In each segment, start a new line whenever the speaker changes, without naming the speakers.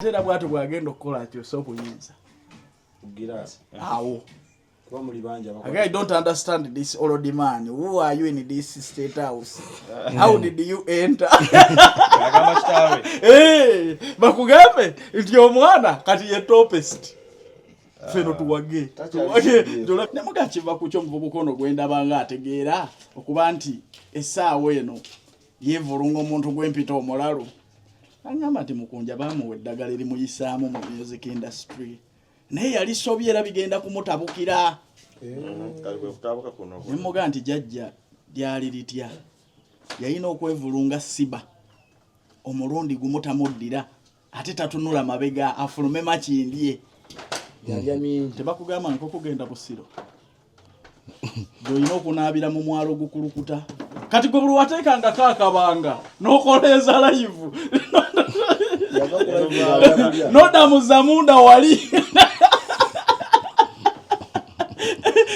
Tera bwatu bwagenda okukola atyo so kuyinza.
Girasi.
Awo.
Kuba muri banja
bakora. I don't understand this old man. Who are you in this state house? How did you enter?
Agamba kitawe.
Bakugambe nti omwana kati ye topest. Feno tuwage. Ndola nemuga kiva ku kyo mubukono gwenda banga ategeera okuba nti essaawa eno yevulunga omuntu gwempita omulalo. Angamba nti mukunja bamuwa eddagala erimuyisaamu mu music industry. Naye yali sobye era bigenda kumutabukira. Nemuga nti jajja lyali litya. Yalina okwevulunga siba. Omulundi gumutamuddira. Ate tatunula mabega afulume makindye. Tebakugamba nko kugenda busiro. Joyina okunaabira mu mwalo gukulukuta. Kati gobulu wateekanga kaakabanga n'okoleeza live. Nodamu zamunda wali.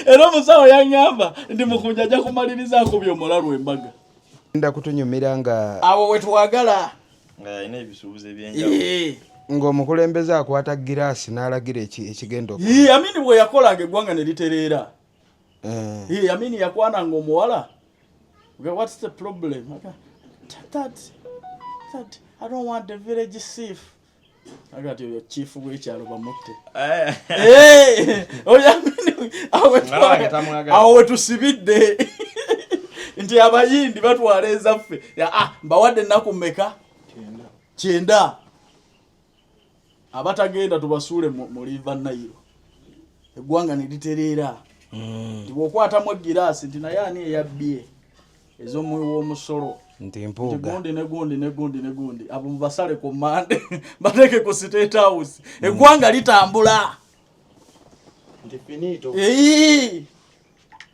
Era omusawo yangamba ndi mukunja ajja kumalirizaako by'omulalu embaga.
Nda kutunyumira nga
awo wetwagala.
Nga ina ebisuubuzo ebyenjawulo.
Ng'omukulembeze akwata girasi n'alagira ekigendo.
Amini bwe yakolanga eggwanga ne litereera. Amini yakwananga omuwala. What's the problem? That I don't want the village chief. I got your chief w'ekyalo bamutte. Oyamini awe tusibidde. Nti abayindi batwala ezaffe. Mbawadde ennaku mmeka? 9. Abatagenda tubasuule mu River Nile. Eggwanga ne litereera. Nti bw'okwatamu egiraasi nti naye ani eyabbye ez'omuwi w'omusolo.
Nti mpuuga.
Negundi. Abo mubasale ku mande. Bateeke ku State House. Eggwanga litambula.
Nti finito.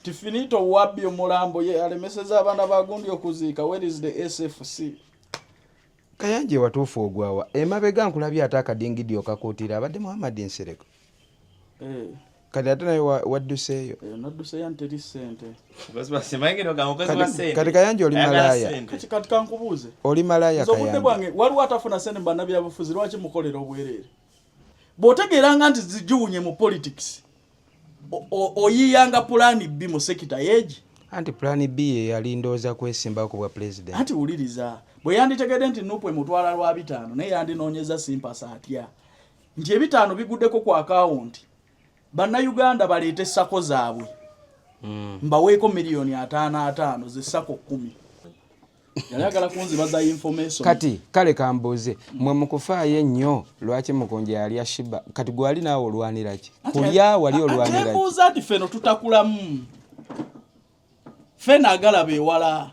Nti finito wabbi omulambo ye alemeseza abaana ba Gundi okuziika. Where is the SFC?
Kayanje watuufu ogwawa. Emabega nkulabye ate akadingidi okakuutira abadde Muhammad Nsereko. Kati ate naye wadduseeyo.
Nadduseeyo nteri ssente.
Kati Kayanje oli malaya.
Kati kankubuuze.
Oli malaya Kayanje.
Obudde bwange waliwo atafuna ssente bannabyabufuzi lwaki mukolera obwereere? Bw'otegeeranga nti zijuwunye mu politics. Oyiyanga pulaani B mu sekita yeegi.
Anti pulaani B ye yali ndowooza kwesimbako bwa president.
Anti wuliriza. Bwe yanditegedde nti Nupu emutwala lwa 5 naye yandinoonyeza simpasa atya. Nti 5 biguddeko ku akawunti. Bannayuganda baleete sako zaabwe. Mbaweeko miliyoni 5 z'essako 10. Yali agala kunzibaza information.
Kati kale kambuuze mwe mukufaayo ennyo lwaki mukunja yali ashiba kati gwali naawe olwanira ki? Kulya wali olwanira ki?
Mbuuza nti feno tutakulamu. Fena agala bewala.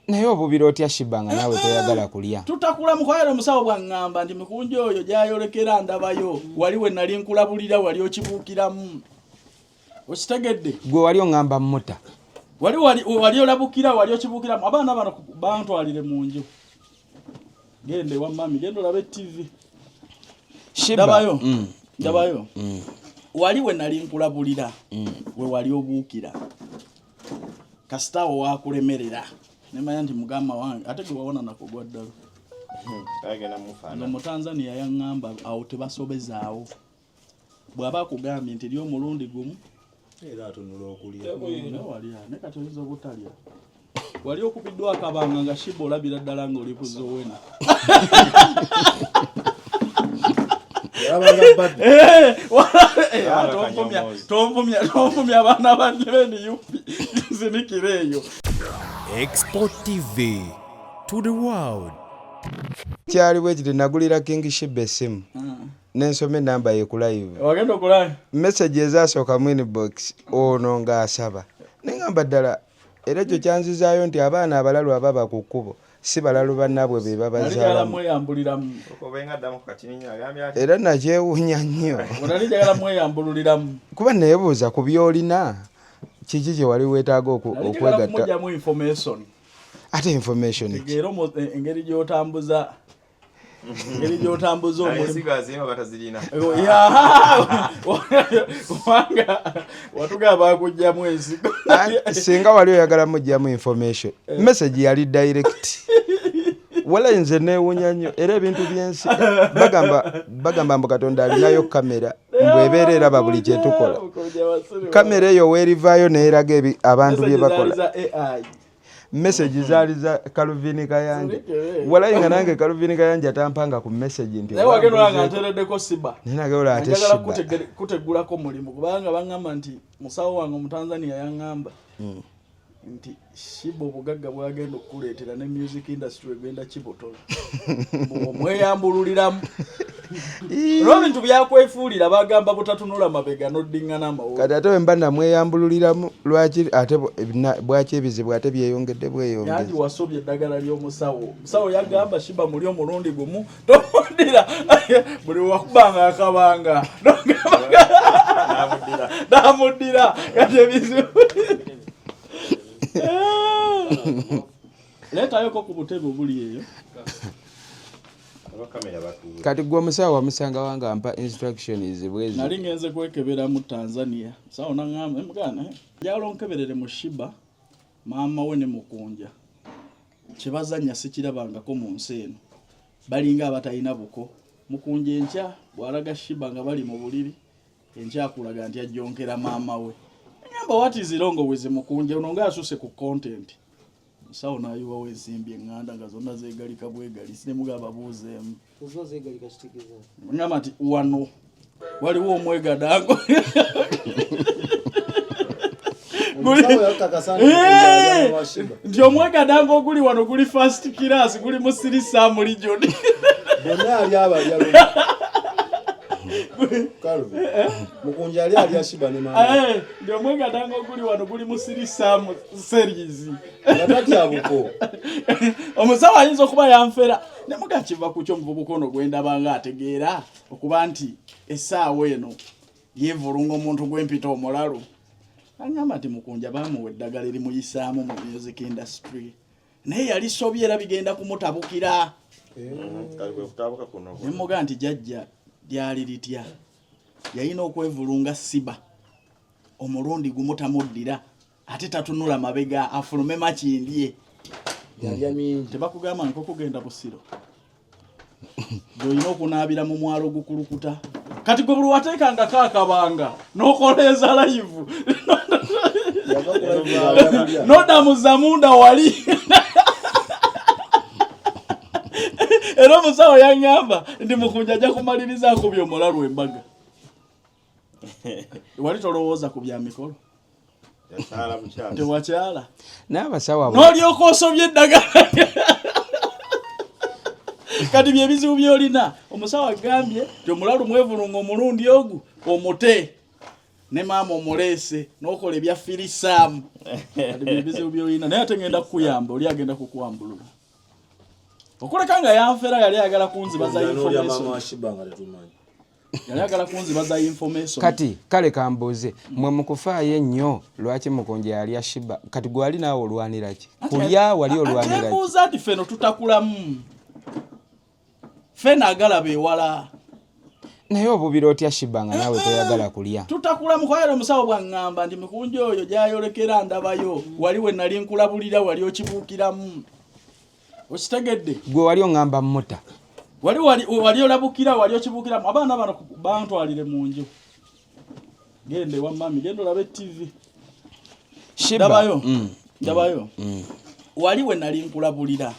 Naye obubira otya shibanga naawe toyagala kulya.
Tutakulamu kwa omusawo bwangamba ndi mikunja oyo gyayolekera ndabayo. Wali we nali nkulabulira wali okibuukiramu. Okitegedde?
Gwe wali ongamba mmota.
Wali olabukira wali okibuukiramu. Abaana bano bantwalire mu nju. Gende wa mami gendo labe TV.
Shiba.
Ndabayo. Wali we nali nkulabulira. We wali obuukira. Kasitawo wakulemerera. Nemanya nti mugamba wange ate gwe wawona nako gwaddalo.
Agenda mufana.
Ngo mu Tanzania yangamba awo tebasobezaawo. Bw'aba akugambye nti lyo mulundi gumu
Era atunula okulya.
Wali ne katoyiza obutalya. Wali okubiddwa akabanga nga Shiba olabira ddala ng'oli ku Zowena. Tompumya abaana banne yupi zinikire eyo.
Export TV to the world.
Kyali bwe kiti nagulira King Shiba essimu. Nensome namba ye ku live.
Wagenda okulaya.
Message ezasooka mu inbox ono ng'asaba. Nengamba ddala era kyo kyanzizaayo nti abaana abalalu ababa ku kkubo si balalu bannabwe be babazaalamu. Era nakyewuunya nnyo.
Onalijagala mweyambululiramu.
Kuba neebuuza ku byolina kiki kye wali weetaaga okwegatta.
Mujjamu information.
Ate information ki?
Tegeera engeri gy'otambuza. Engeri gy'otambuza omulimu.
Sigazima batazirina.
Wanga watugamba kujjamu ensigo.
Singa wali oyagala mujjamu information. Message yali direct. wala nze neewunya nnyo era ebintu byensi bagamba mbu Katonda alinayo kamera mbwebeera eraba buli kyetukola. Kamera eyo weerivaayo neeraga abantu bye bakola. Message zaali za Calvin Kayanja. Walayi nga nange Calvin Kayanja atampanga ku message nti.
Naye wagenolanga ntereddeko Siba.
Ninageola ate Siba.
Kutegulako mulimu kubanga bangamba nti musawo wange mu Tanzania yangamba. Nti Siba obugagga bwagenda okuleetera ne music industry egenda kibotola. Mweyambululiramu. Ebintu byakwefuulira bagamba butatunula mabega n'oddingana amawulire.
Kati ate wemba namweyambululiramu lwaki ate bwaki ebizibu ate byeyongedde bweyongedde.
Yanji wasobye eddagala ly'omusawo. Omusawo yagamba Siba muli omulundi gumu tomuddira buli wakubanga akabanga. Namuddira kati ebizibu. Leetayoko ku butebe obuli eyo.
Kati gwe omusawo wamusanga wanga ampa instructions bwezi.
Nali ngenze kwekebera mu Tanzania. Sawo nangamba mugana njalo nkeberere mu Siba maama we ne Mukunja. Kibazanya sikirabangako mu nsi eno. Balinga abatalina buko. Mukunja enkya bwalaga Siba nga bali mu buliri. Enkya akulaga nti ajjonkera maama we. Ngamba what is wrong with Mukunja unonga asuse ku content. Sawo nayiwa wezimbye nganda nga zonna zeegalika bwegali sine mugaba buuzeemu.
Zo zeegalika kitikiza.
Ngamba nti wano waliwo omwega dango. Nti omwega dango guli wano guli first class guli mu Sirisamu region.
Bonna ali abalya Calvin. Mukunja ali Siba ne mama.
Ndio omwega dango guli wano guli mu Sirisamu series.
Natati abuko.
Omusawo ayinza okuba yanfera. Ne mugakiva ku kyo muvubuka ono gwenda banga ategeera okuba nti essaawa eno yevulunga omuntu gwempita omulalu. Angamba nti Mukunja baamuwa eddagala erimuyisaamu mu music industry. Naye yali sobye era bigenda kumutabukira. Ne muga nti jajja lyali litya. Yayina okwevulunga Siba. Omulundi gumutamuddira. Ate tatunula mabega afulume makindye.
Yalya mingi.
Tebakugamba nko kugenda busiro. Joyina okunaabira mu mwalo gukulukuta. Kati gwe buli wateekanga kaakabanga n'okoleeza live. Nodamu zamunda wali. Era omusawo yangamba ndi Mukunja ajja kumaliriza ku by'omulalu embaga. Wali tolowooza ku bya mikolo. Tewakyala.
N'abasawo abo.
N'olyoka osobye eddagala. Kati byebizibu byolina. Omusawo agambye nti omulalu mwevulunga omulundi ogu omute. Ne maama omuleese n'okola ebya Firisaamu. Kati byebizibu byolina. Naye ate ngenda kukuyamba oli agenda kukuwambulula. Okuleka nga yanfera yali agala kunzibaza information. Yali agala kunzibaza information.
Kati kale kambuuze mwe mukufaayo ennyo lwaki Mukunja yali Siba. Kati gwali naawe olwanira ki? Kulya wali olwanira ki?
Atembuuza ati feno tutakulamu. Fena agala bewala.
Naye obubira otya Siba nga naawe toyagala kulya.
Tutakulamu kwayera omusawo bwangamba ndi Mukunja oyo gyayolekera ndabayo. Wali we nali nkulabulira wali okibuukiramu. Okitegedde?
Gwe wali ongamba mmota.
Wali olabukira wali okibukira abaana bano bantwalire mu nju. Gende wa mami gendo labe TV.
Siba.
Ndabayo. Wali we nali nkulabulira.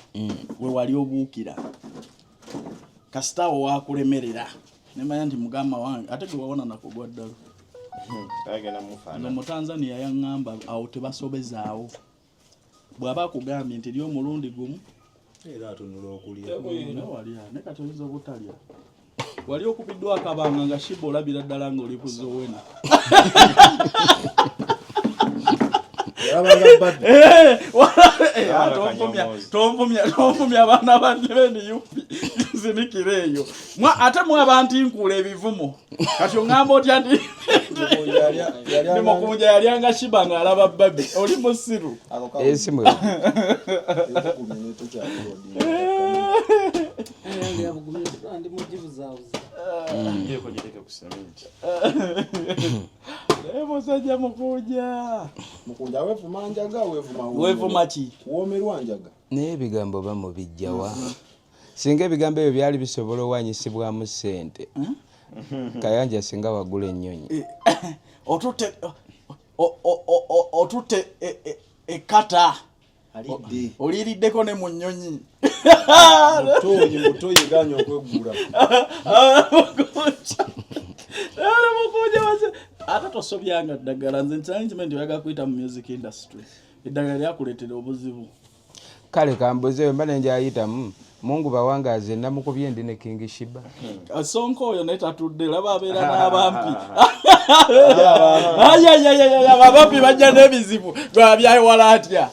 We wali obuukira. Kasitawo wakulemerera. Nemanya nti mugamba wange ate gwe wabona nakugwa ddala.
Agenda mufana.
Mu Tanzania yangamba awo tebasobezaawo. Bw'aba akugambye nti lyo omulundi gumu
era atunula okulya.
Wali ne kati oyinza obutalya. Wali okubiddwa akabanga nga Siba olabira ddala ng'oli ku Zowena. Tompumya abaana bani yupi zinikire eyo. Ate mwe abantu nkuula ebivumo. Kati ongamba otya ndi Mukunja yalyanga Siba ng'alaba babi. Oli musiru.
nange abugumye ndi mujibuzauza
ngiye kujireka ku cement
musajja mukuja
wevuma njaga
wevuma ki
womerwa njaga
naye ebigambo bamubijjawa singa ebigambo ebyo byali bisobola owanyisibwamu ssente Kayanja singa wagula ennyonyi
otutte ekata oliiriddeko ne mu nnyonyi
mutoyi ganya okwegula
ate tosobyanga ddagala nze nkimanyi nti oyagala kuyita mu music industry eddagala lyakuleetera obuzibu
kale kambuzeeyo mba nenjayitamu Mungu bawangaze namukubye ndi ne King Shiba
Sonko oyo naye tatudde laba abeera n'abampi abampi bajja n'ebizibu gwabyawala atya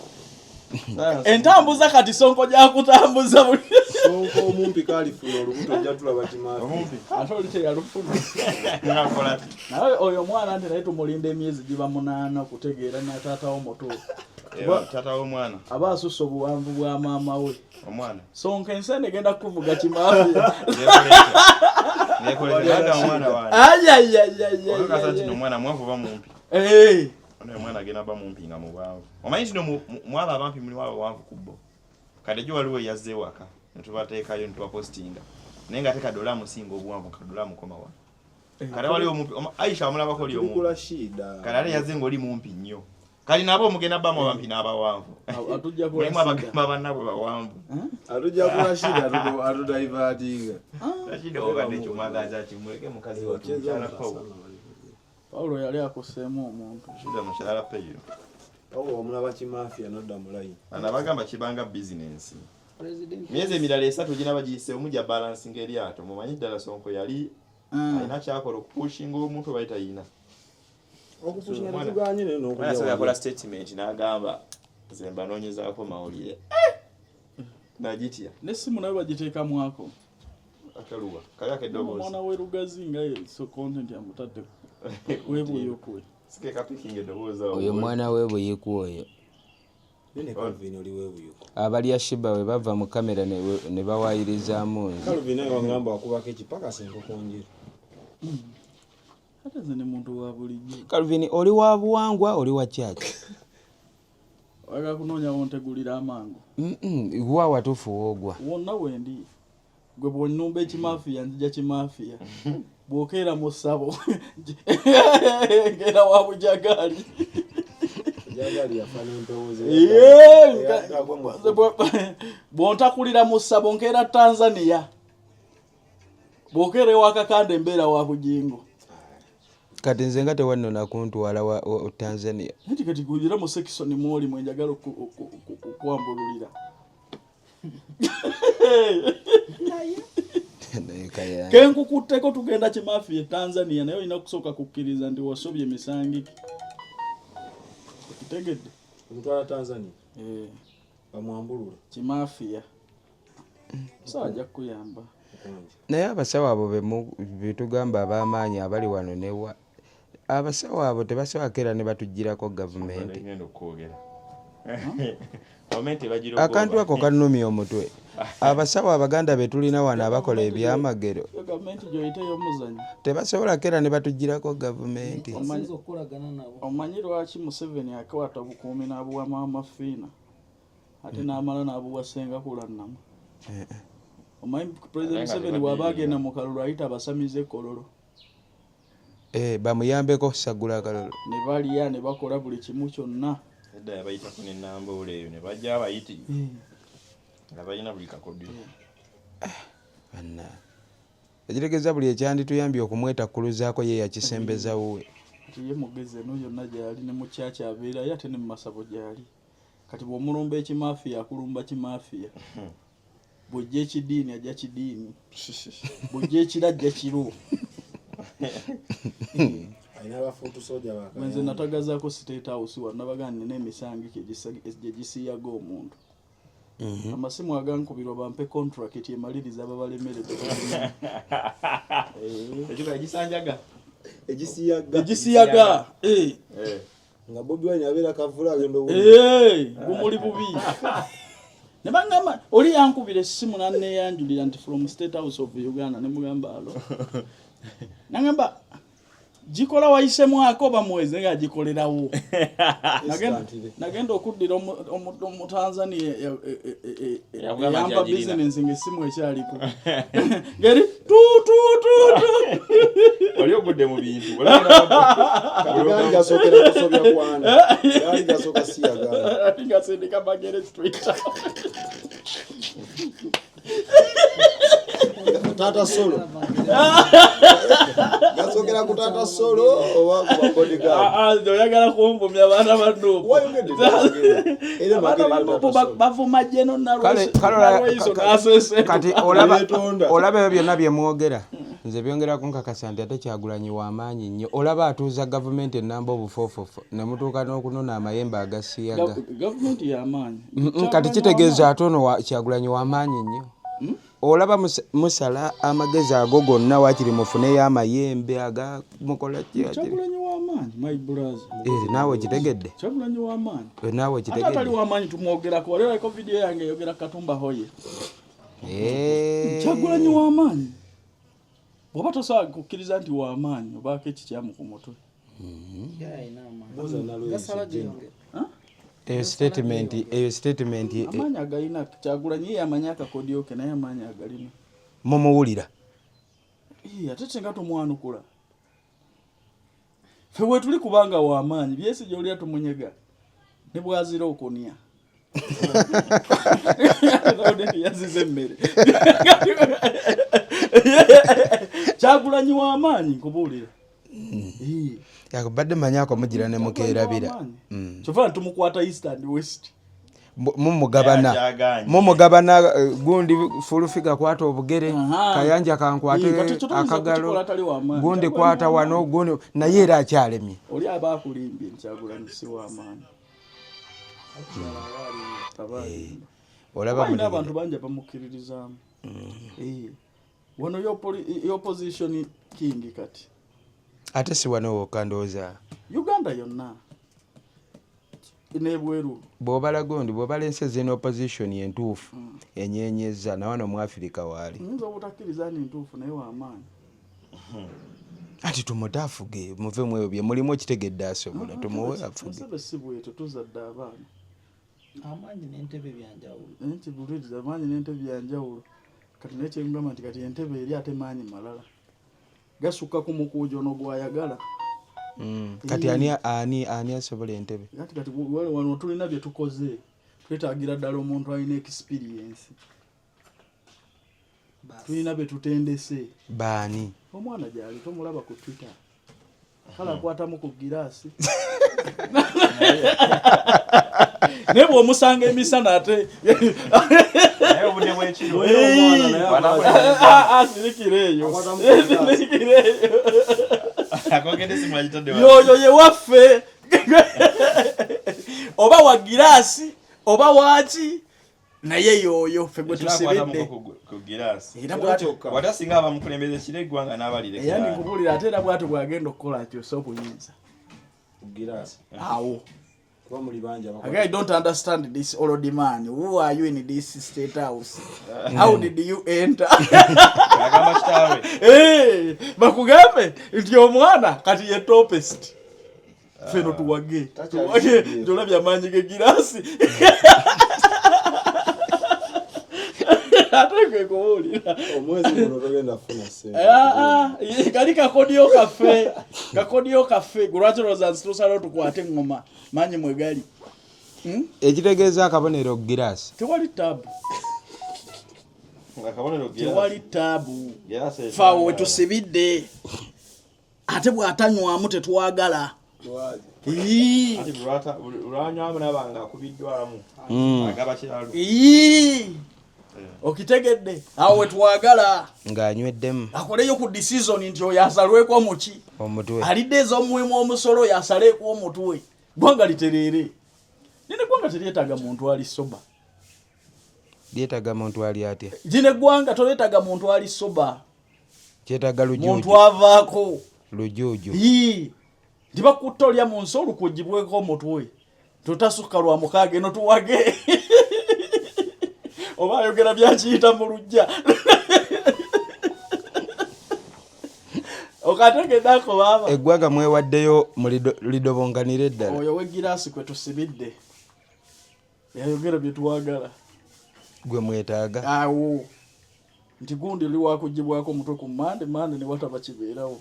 entambuza kati Sonko gyakutambuza buli
Sonko omumpi kalifuna olubuto ojja tulaba kimaafi
omumpi
ate oli teyalufuna
ngakola
naye oyo omwana nti naye tumulinda emyezi giba 8 okutegeera na taatawo muto
tata w'omwana
aba asussa obuwanvu bwa maama we
omwana
Sonko ensene egenda kuvuga kimaafi
nekolera omwana wange olukasa kino omwana mwavu bamumpi ono omwana agenda bamumpi nga muwanvu omanyi kino mwaba abampi muli waba wanvu kubbo kati gye waliwo yazze waka netubateekayo netubapostinga naye nga tekadola musinga obuwanvu kadola mukoma wa kati waliwo mumpi Aisha amulabako oli omumpi kati ate yazze ng'oli mumpi nnyo kali nabo omugenda bamu abampi n'abawanvu mulimu abagamba bannabwe bawanvu
atujja kula shida atudaivatinga
Rashida ogadde kyomwagaza kimuleke mukazi wa kyala
Paulo yali akuseemu omuntu
Rashida mukyala peyo
omulaba kimafia nodda mulayi
anabagamba kibanga business myezi emirala 3 gina bagiyise omujja balancing eryato mumanyi ddala Sonko yali alina kyakola okupushinga omuntu bayita yina
okupushinga tuganye
n'okuja yakola statement n'agamba zemba noonyezaako mawulire najitya
nesimu nayo bagiteeka mwako
akaluwa kaya kedobozi
mwana we Rugazi nga so content yamutadde webuyo kwe
sike kapicking edoboza
oyo mwana we buyiku oyo
nene Calvin oli webuyuko
abali ashiba we bava mu kamera ne bawayirizaamu nze
Calvin naye wangamba wakubako ekipaka Sonko konjera
ate ze ne muntu wa bulijjo
Calvin oli wa buwangwa oli wa church
waga kunoonya wontegulira amangu
gwa watufu wogwa
wonna wendi gwe bw'onnumba ekimafiya nzija kimafiya bw'okeera mu ssabo ngera wa bujagali bw'ontakulira mu ssabo nkeera Tanzania bw'okeera ewakakanda embeera wa bujingo
kati nze nga tewannona kuntwala wa Tanzania
nti kati gujira mu section mwoli mwenjagala kuwambululira kenkukutteko tugenda kimafiya Tanzania naye olina kusooka kukkiriza nti wasobye emisangiki kitegedde
omutwala Tanzania bamwambulula
kimafiya sawa ajja kukuyamba
naye abasawo abo betugamba ab'amaanyi abali wano newa abasawo abo tebasawako era ne batugirako gavumenti akantu ako kannumya omutwe abasawo abaganda betulina wano abakola ebyamagero tebasobolako era ne batugirako gavumenti
omanyi lwaki Museveni akwata bukuumi n'abuwa Maama Fiina ate n'amala n'abuwa Sengakula Nnama omanyi President Museveni bw'aba agenda mu kalulu ayita abasamize ekkololo
bamuyambeko sagula akalolo
ne balya ne bakola buli kimu kyonna
edda yabayitako n'ennamboola eyo ne bajja abayiti nga balina buli kakodyo
banna ekitegeeza buli ekyandituyambye okumwetakkuluzaako ye yakisembeza wuwe
kati ye mugezi eno yonna gyali ne mu kyakya abeerayo ate ne mu masabo gyali kati bw'omulumba ekimafiya akulumba kimafiya bw'ojja ekidiini ajja kidiini bw'ojja ekiro ajja kiro nze natagazaako State House wano bagandi n'emisangike gye gisiyaga omuntu amasimu agankubirwa bampe contract emaliriza ababalemeredde egisiyaga
nga Bobi Wine abeera kavula agenda
gumuli bubi Ne bangamba oli yankubira essimu nanneyanjulira nti from State House of Uganda ne mugamba alo. Nangamba gikola wayise mwaka oba mwezi nga gikolerawo. Nagenda okuddira mu Tanzania yamba business ng'essimu ekyaliko. Ngeri
Oli ogudde mu bintu.
Kati gasokera kusobya kwana. Yali gasoka siyagala.
Atinga sindika bagere Twitter.
Tata Solo. Gasokera ku Tata Solo oba ku bodyguard.
Ndoyagala kumbumya abaana banno.
Wayongedde. Era
bavuma jeno
kati olaba ebyo byonna bye mwogera nze byongera kunkakasa nti ate Kyagulanyi w'amaanyi nnyo. Olaba atuuza gavumenti ennamba obufofofo ne mutuuka n'okunona amayembe agasiyaga.
Gavumenti y'amaanyi.
Kati kitegeeza ate ono Kyagulanyi w'amaanyi nnyo. Olaba musala amagezi ago gonna wakiri mufuneyo amayembe agamukola
Kyagulanyi w'amaanyi my brothers.
Naawe kitegedde.
Kyagulanyi w'amaanyi.
Naawe kitegedde.
Atali w'amaanyi tumwogerako. Olera ko video yange yogera Katumba Hoye. Kyagulanyi w'amaanyi. Bw'oba tosobola kukkiriza nti w'amaanyi obaako ekikyamu ku mutwe.
Eyo statement
amaanyi agalina Kyagulanyi yamanya akakodyo ke naye amaanyi agalina.
Mumuwulira.
Ate singa tumwanukula. Ffe we tuli kubanga w'amaanyi byesi gy'olya tumunyega ne bwazira okunya. Yazize emmere. Kyagulanyi w'amaanyi nkubuulira.
Yakubadde manyako mugira ne mukeerabira.
Kyova tumukwata east and west.
Mumugabana gundi fulufiga kwata obugere Kayanja kankwate akagalo gundi kwata wano gundi naye era akyalemye.
Oli abakulimbye Kyagulanyi si w'amaanyi.
Olaba
abantu banja bamukkiririzaamu. Wano y'opposition king kati.
Ate si wano wokka ndowooza.
Uganda yonna. Nebweru.
Bw'obala gundi bw'obala ensi ezirina opposition entuufu enyenyeza na wano mu Africa waali.
Nza obutakkiriza ni ntuufu naye w'amaanyi.
Ati tumutaafuge muve mu ebyo bye mulimu ekitegedde asobola tumuwe afuge.
Nsebe si bweto tuzadde abaana.
Amaanyi n'entebe byanjawulo.
Buliriza amaanyi n'entebe byanjawulo. Kati nekyengamba nti kati entebe eri ate maanyi malala. Gasukka ku mukuujo n'ogwayagala.
Kati ani asobola entebe.
Kati wano tulina bye tukoze. Twetaagira ddala omuntu alina experience. Tulina bye tutendese.
Baani?
Omwana gyali tomulaba ku Twitter. Kala akwatamu ku giraasi. Ne bw'omusanga emisana ate.
Naye obudde bw'ekiro.
Sirikireeyo.
Akogedde simu agitadde wano.
Yoyo ye waffe. Oba wa giraasi, oba waki. Naye yoyo ffe gwe tusibidde.
Ku giraasi.
Era bw'atyo.
Wata singa abamukulembeze kire eggwanga n'abalire.
Era ndikubuulira ate era bw'atyo bw'agenda okukola atyo so obuyinza.
Giraasi.
Awo.
I
don't understand this old man. Who are you in this State House? How did you enter? Hey, bakugambe nti omwana kati ye topest. Feno tuwage. Njola byamaanyi ge giraasi. Atake kuwulira.
Omwezi muno togenda kufuna ssente.
Kali kakodyo kafe. Kakodyo kafe. Lwaki olowooza tusalawo tukwate ngoma maanyi mwegali.
Ekitegeeza akabonero giraasi.
Tewali taabu. Tewali taabu. Faawo we tusibidde. Ate bw'atanywamu tetwagala.
Ulwanywamu n'abanga akubiddwamu. Agaba kiralo.
Okitegedde awo wetwagala
ng'anyweddemu
akoleyo ku decision nti oyo asalweko muki
omutwe
alidde ez'omulimu omusolo yasaleeko omutwe gwanga literere nine gwanga teryetaaga muntu ali soba
lyetaaga muntu ali atya
gine gwanga tolyetaaga muntu ali soba
kyetaaga lujuuju
muntu avaako
lujuuju
ndi bakutta olya mu nsi olukujjibweko omutwe tutasukka lwa mukaaga eno tuwage oba ayogera byakiyita mu lujja okategedako baba
eggwanga mwewaddeyo mu lidobonganire eddala
oyo w'eggiraasi kwe tusibidde yayogera bye twagala
gwe mwetaaga
awo nti gundi oli wakugibwako omutwe ku mande ne wataba kibeerawo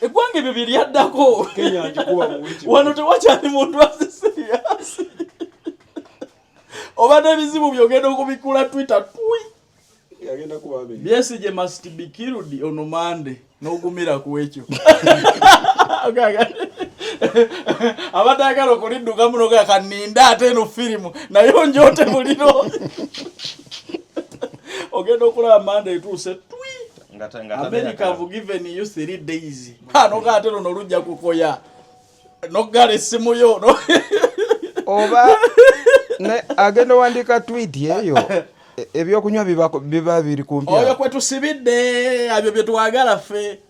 eggwanga ebyo bye lyaddako wano tewakyali muntu asisiriyasi oba n'ebizibu byogenda okubikula Twitter
yagenda kubabe
Besigye must be killed on Monday n'ogumira ku ekyo abatagala okulidduka muno kaninda ate eno firimu nayo njote muliro ogenda okulaba Monday tuuse America have given you 3 days no kate no lujja kukoya no gale esimu yo no
oba ne agenda wandika tweet eyo ebyokunywa biba biri kumpi
oyo kwe tusibidde abyo bye twagala ffe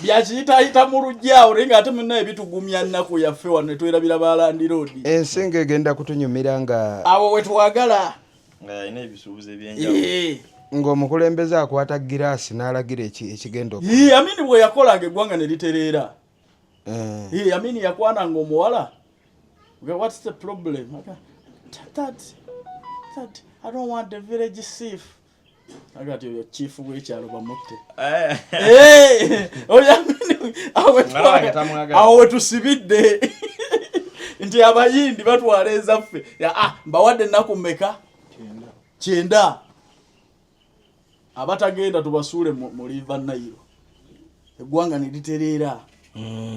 byakiyita mu lujja olinga ate munna ebitugumya nnaku yaffe wano ne twerabira Balandi Road
ensinga egenda kutunyumira nga
awo we twagala
nga yalina ebisuubuzo ebyenjawulo
ng'omukulembeze akwata giraasi n'alagira ekigendo
amini bwe yakolanga eggwanga ne litereera amini yakwananga omuwala what's the problem that I don't want the village chief agati oyo chief w'ekyalo bamutte oyamini awe tusibidde nti abayindi batwala ezaffe mbawadde ennaku mmeka 9 abatagenda tubasuule mu River Nile eggwanga ne litereera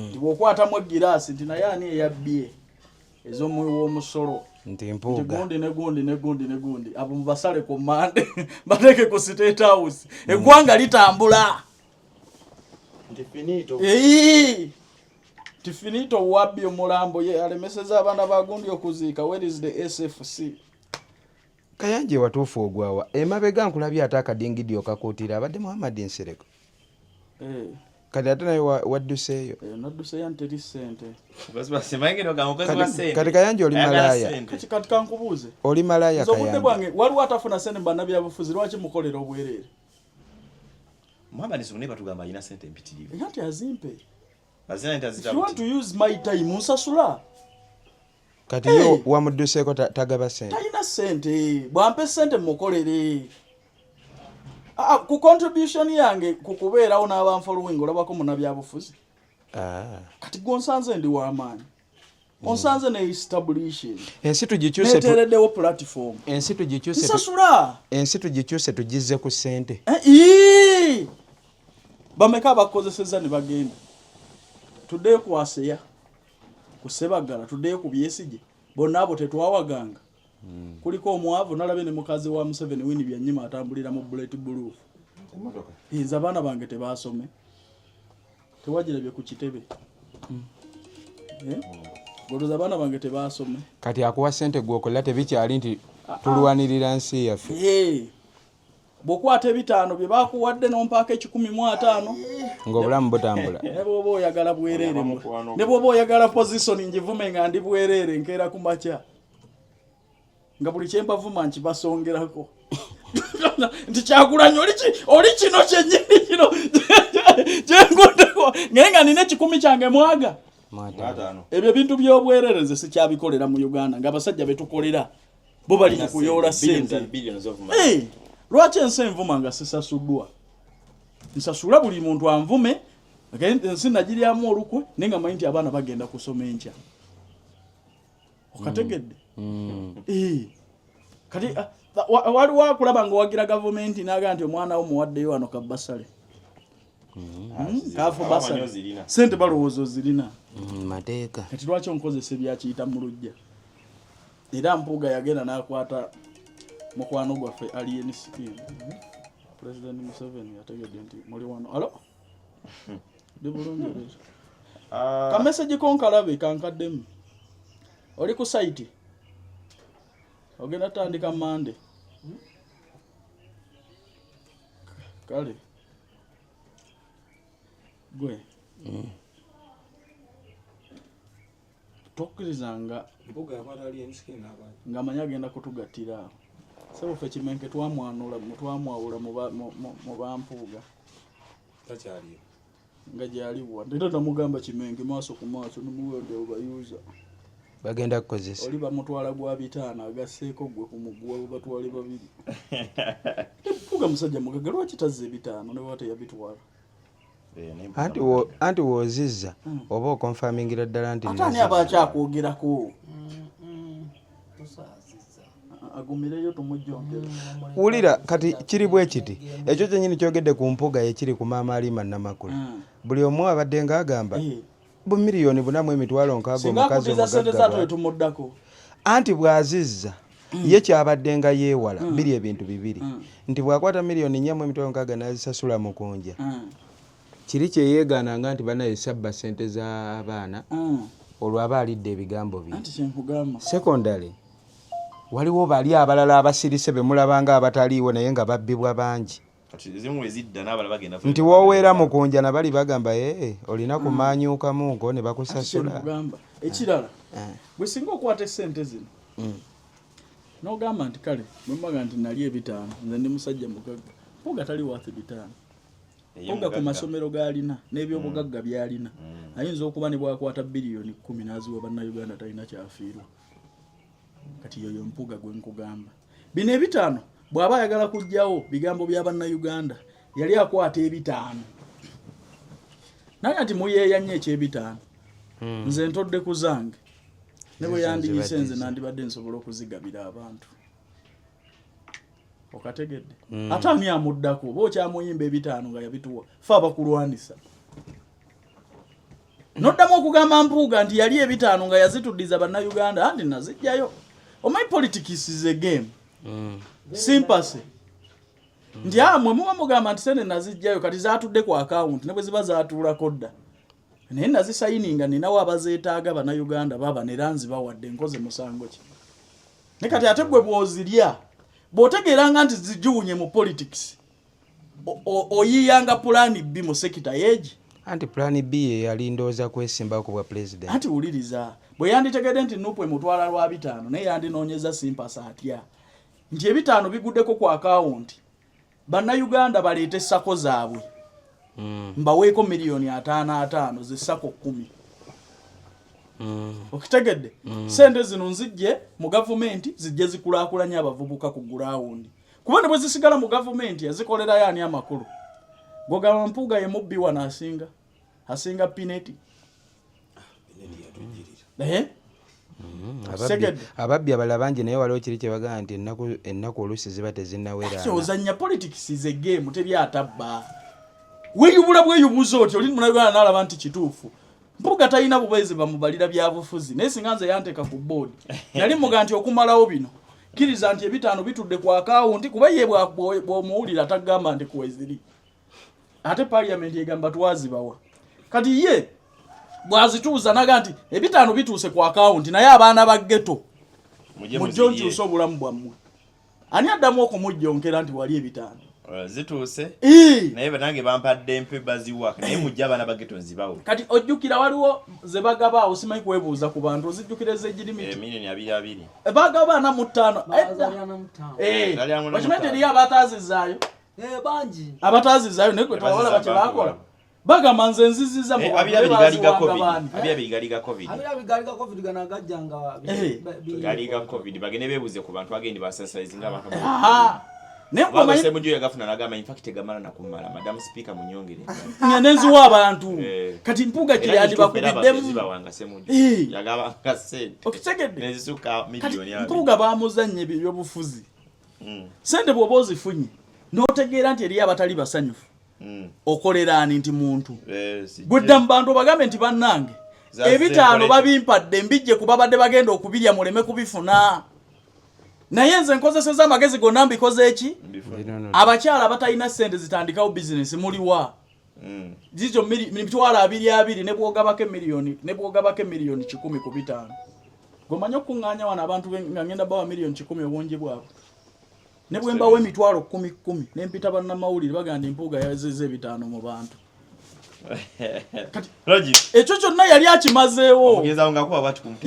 nti bw'okwatamu egiraasi nti naye ani eyabbye ez'omuwi w'omusolo
nti mpuuga
negundi abo mubasale ku Mande bateeke ku State House eggwanga litambula tifinito wabbi omulambo ye alemeseza abaana ba gundi okuziika where is the SFC
Kayanje watuufu ogwawa emabega nkulabye ate akadingidi okakuutira abadde Muhammad Nsereko kati ate naye wadduseeyo
nadduseeyo nteri ssente
kati Kayanje oli malaaya
kati kankubuuze
oli malaaya
obudde bwange waliwo atafuna ssente bannabyabufuzi lwaki mukolera obwereere
Muhammad Nsereko ne batugamba alina ssente empitirivu
nti azimpe
if
you want to use my time unsasula
kati yo wamudduseeko tagaba ssente
talina ssente bwampe ssente mukolere ku contribution yange kukubeerawo n'abanfollowing olabako munabyabufuzi kati gonsanze ndi w'amaanyi onsanze ne establishing
ensi tugikyuse
neteereddewo platform nsasula
ensi tugikyuse tugizze ku ssente
bameka abakozeseza ne bagenda tuddeyo ku Aseya ku Sebagala tuddeyo ku Besigye bonna abo tetwawaganga kuliko omwavu nalabe ne mukazi wa Museveni Winnie Byanyima atambulira mu bulletproof nza abaana bange tebasome tewagirabye ku kitebe goloza abaana bange tebasome
kati akuwa ssente gwokola tebikyali nti tulwanirira nsi yaffe
bwokwata 5 bye bakuwadde n'ompaaka 15
ng'obulamu butambula
ne bw'oba oyagala bwereere ne bw'oba oyagala position ngivume nga ndi bwereere nkeera ku makya nga buli kyembavuma nkibasongerako nti Kyagulanyi oli kino kyennyini kino kyengondeko nga nina 10 kyange mwaga ebyo bintu by'obwereere nze sikyabikolera mu Uganda ng'abasajja betukolera bo bali mu kuyoola ssente lwaki ensi envuma nga sisasuddwa nsasula buli muntu anvume ensi nagiryamu olukwe naye nga manyi nti abaana bagenda kusoma enkya okategedde kati waliwo akulaba ngaowagira gavumenti naga nti omwana wo muwaddeyo wano kabasale kafu basale sente balowooza ozirina
mateeka
kati lwaki onkozesa ebyakiyita mu lujja era Mpuuga yagenda n'akwata mukwano gwaffe alien scheme President Museveni yategedde nti muli wano alo ndi bulungi leero ka message konkalabe kankaddemu oli ku site ogenda tandika Monday kale gwe tokkirizanga
mbuga yakwatali emsikini n'abantu
nga manyi agenda kutugattira awo sebo ffe Kimenke twamwawula mu bampuuga
takyaliyo
nga gyaliwa era namugamba Kimenke maaso ku maaso nimuwende obayuza
bagenda kukozesa
oli bamutwala gwa 5 agasseeko gwe ku mugwa batwale babiri mpuuga musajja mugagga lwaki tazze 5 ne bwate yabitwala
anti wozizza oba okonfamingira ddala nti
atani abakyakwogerako agumireyo tumujjongera
wulira kati kiri bwe kiti ekyo kyenyini kyogedde ku mpuga ekiri ku maama Alima Namakula buli omu abadde ng'agamba bu miliyoni 4,600 omukazi
omugagga
anti bw'azizza ye kyabadde nga yeewala biri ebintu bibiri nti bw'akwata miliyoni 4,600 n'azisasula mu kunja kiri kyeyeegaananga nti banayesabba ssente z'abaana olwo aba alidde ebigambo bye secondary waliwo bali abalala abasirise be mulabanga abataliiwo naye nga babbibwa bangi nti wooweera mu kunja na bali bagamba olina kumaanyuukamuko ne bakusasula
ekirala bwe singa okwata essente zino n'ogamba nti kale bwembaga nti nali 5 nze ndi musajja mugagga mpuuga tali waathi 5 mpuuga ku masomero g'alina n'ebyobugagga by'alina ayinza okuba ne bwakwata biliyoni 10 n'aziwa bannayuganda talina kyafiirwa kati yoyo mpuuga gwe nkugamba bino 5 bw'aba ayagala kujjawo bigambo bya bannayuganda yali akwata 5 naye nti muyeeyanye ekye5 nze ntodde ku zange ne bwe yandiyise nze nandibadde nsobola okuzigabira abantu okategedde ate ani amuddako oba okyamuyimba 5 nga yabituwa fe abakulwanisa noddamu okugamba mpuuga nti yali 5 nga yazituddiza bannayuganda andi nazijjayo omanyi politics is a game sympathy nti amwe muba mugamba nti sente nazijjayo kati zatudde ku account ne bwe ziba zatuulako dda naye nazisayininga ninawo abazeetaaga bannayuganda baba ne ranzi bawadde nkoze musango ki ne kati ate gwe bw'ozirya bw'otegeeranga nti zijuunye mu politics oyiyanga pulaani B mu sekita yeegi
anti pulaani B ye yali ndowooza kwesimbako ku bwa president
anti wuliriza bwe yanditegedde nti Nuupu emutwala lwa 5 naye yandinoonyeza simpasa atya nti 5 biguddeko ku akawunti bannayuganda baleete essako zaabwe mbaweeko miliyoni 5 zissako 10 okitegedde sente zino nzijje mu gavumenti zijje zikulaakulanya abavubuka ku gulawundi kuba ne bwe zisigala mu gavumenti yazikolerayo ani amakulu gogamba mpuuga ye mubbi wano asinga Pineti
ababbi abala bangi naye waliwo kiri kye bagamba nti ennaku oluusi ziba tezinnawera
ozannya politics is a game tebyatabba weyubula bweyubuza oti oli munayuganda n'alaba nti kituufu mpuuga talina bubeezi bamubalira byabufuzi naye singa nze yanteeka ku boodi nali muga nti okumalawo bino kkiriza nti 5 bitudde ku akawunti kuba ye bw'omuwulira tagamba nti kweziri ate parliament egamba twazibawa kati ye bwazituuza naga nti 5 bituuse ku akawunti naye abaana ba ghetto mujjo nkyusa obulamu bwammwe ani addamu okumujjonkera nti wali 5
zituuse naye banange bampadde empe baziwa naye mujja abaana ba ghetto nzibawo
kati ojjukira waliwo ze bagaba awo simanyi kwebuuza ku bantu ozijjukira ez'egirimiti
miliyoni 2
bagaba 45 bakimete eriyo abataazizaayo
bangi
abataazizaayo naye gwe tawala bakye bakola bagamba nze nziziza mu
abirabigaliga
covid ganagajjanga
galiga covid bagene bebuze ku bantu agende basasaizinga abantu
nekomanyi
munju yagafuna nagamba in fact gamala nakumala madam speaker munyongere
nyanenziwa abantu kati mpuuga kiyandi bakubiddemu
zibawanga semuju yagaba kasente
okitegedde
nezisuka miliyoni ya
mpuuga bamuzanye ebyobufuzi sente bw'oba ozifunye n'otegeera nti eriyo abatali basanyufu okolera ani nti muntu gwedda mu bantu bagambe nti bannange 5 babimpadde mbijje kuba badde bagenda okubirya muleme kubifuna naye nze nkozeseza amagezi gonna mbikoze eki abakyala abatalina sente zitandikawo bizinesi muliwa zizo mitwalo 2 ne bwogabako miliyoni 10 ku 5 gomanya okuŋŋaanya wano abantu nga ngenda bawa miliyoni 10 obungi bwabwe ne bwe mbawo emitwalo 10 nempita bannamawulire baganda empuuga yazizza 5 mu bantu
Logic.
Ekyo kyonna yali akimazeewo.
Ogeza ngakuba bati kumpi.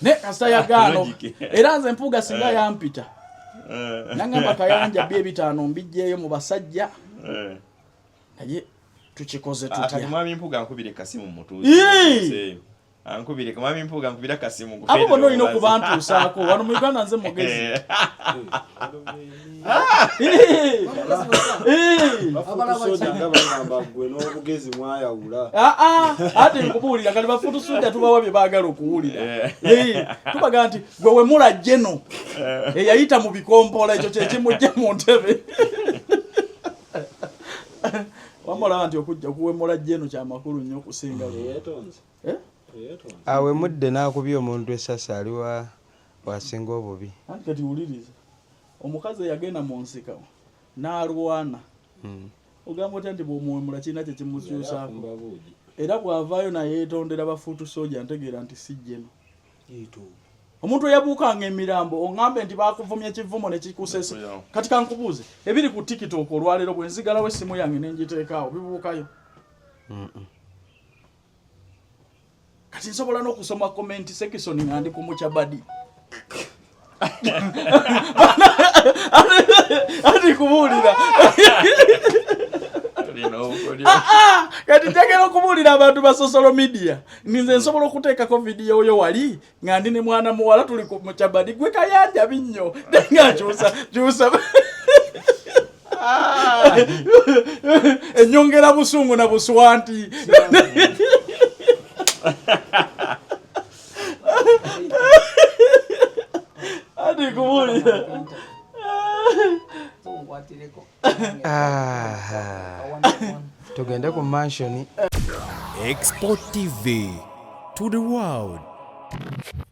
Ne kasayagano. Era nze Mpuuga singa yampita. Nangamba Kayanja bye 5 mbijjeeyo mu basajja. Naye tukikoze tutya.
Akati mwami Mpuuga ankubire kasimu mutuuze. Ankubire mwami Mpuuga ankubira kasimu ku.
Abo bono ino kubantu usako wano mu Uganda nze mugezi. Ate nkubuulira kali bafutu sujja tubawa bye baagala okuwulira. Tubaga nti gwe wemula jeno eyayita mu bikompola ekyo kyekimujja mu ntebe. Wamulaba nti okujja kuwemula jeno kya makulu nnyo okusinga yeetonze.
Awe mudde n'akubye omuntu essasi ali wasinga obubi.
Anti kati wuliriza omukazi yagenda mu nsika n'alwana. Ogamba otya nti bw'omuwemula kirina kye kimukyusaako. Era bw'avaayo naye yeetondera bafuutu soja ntegeera nti si jeno. Omuntu eyabuukanga emirambo oŋŋambe nti baakuvumya ekivumo ne kikusesa. Kati kankubuuze ebiri ku TikTok olwaleero bwe nzigalawo essimu yange ne ngiteekaawo bibuukayo. Kati nsobola n'okusoma comment section nga ndi ku Mukyabadi. Ati kubuulira. Kati njagala okubuulira abantu ba social media. Nze nsobola okuteekako video oyo wali nga ndi ne mwana muwala tuli ku Mukyabadi gwe Kayanja binnyo. Nga kyusa. Ennyongera busungu na buswanti. Ati kumulira.
Tugende ku mansion.
Export TV to the world.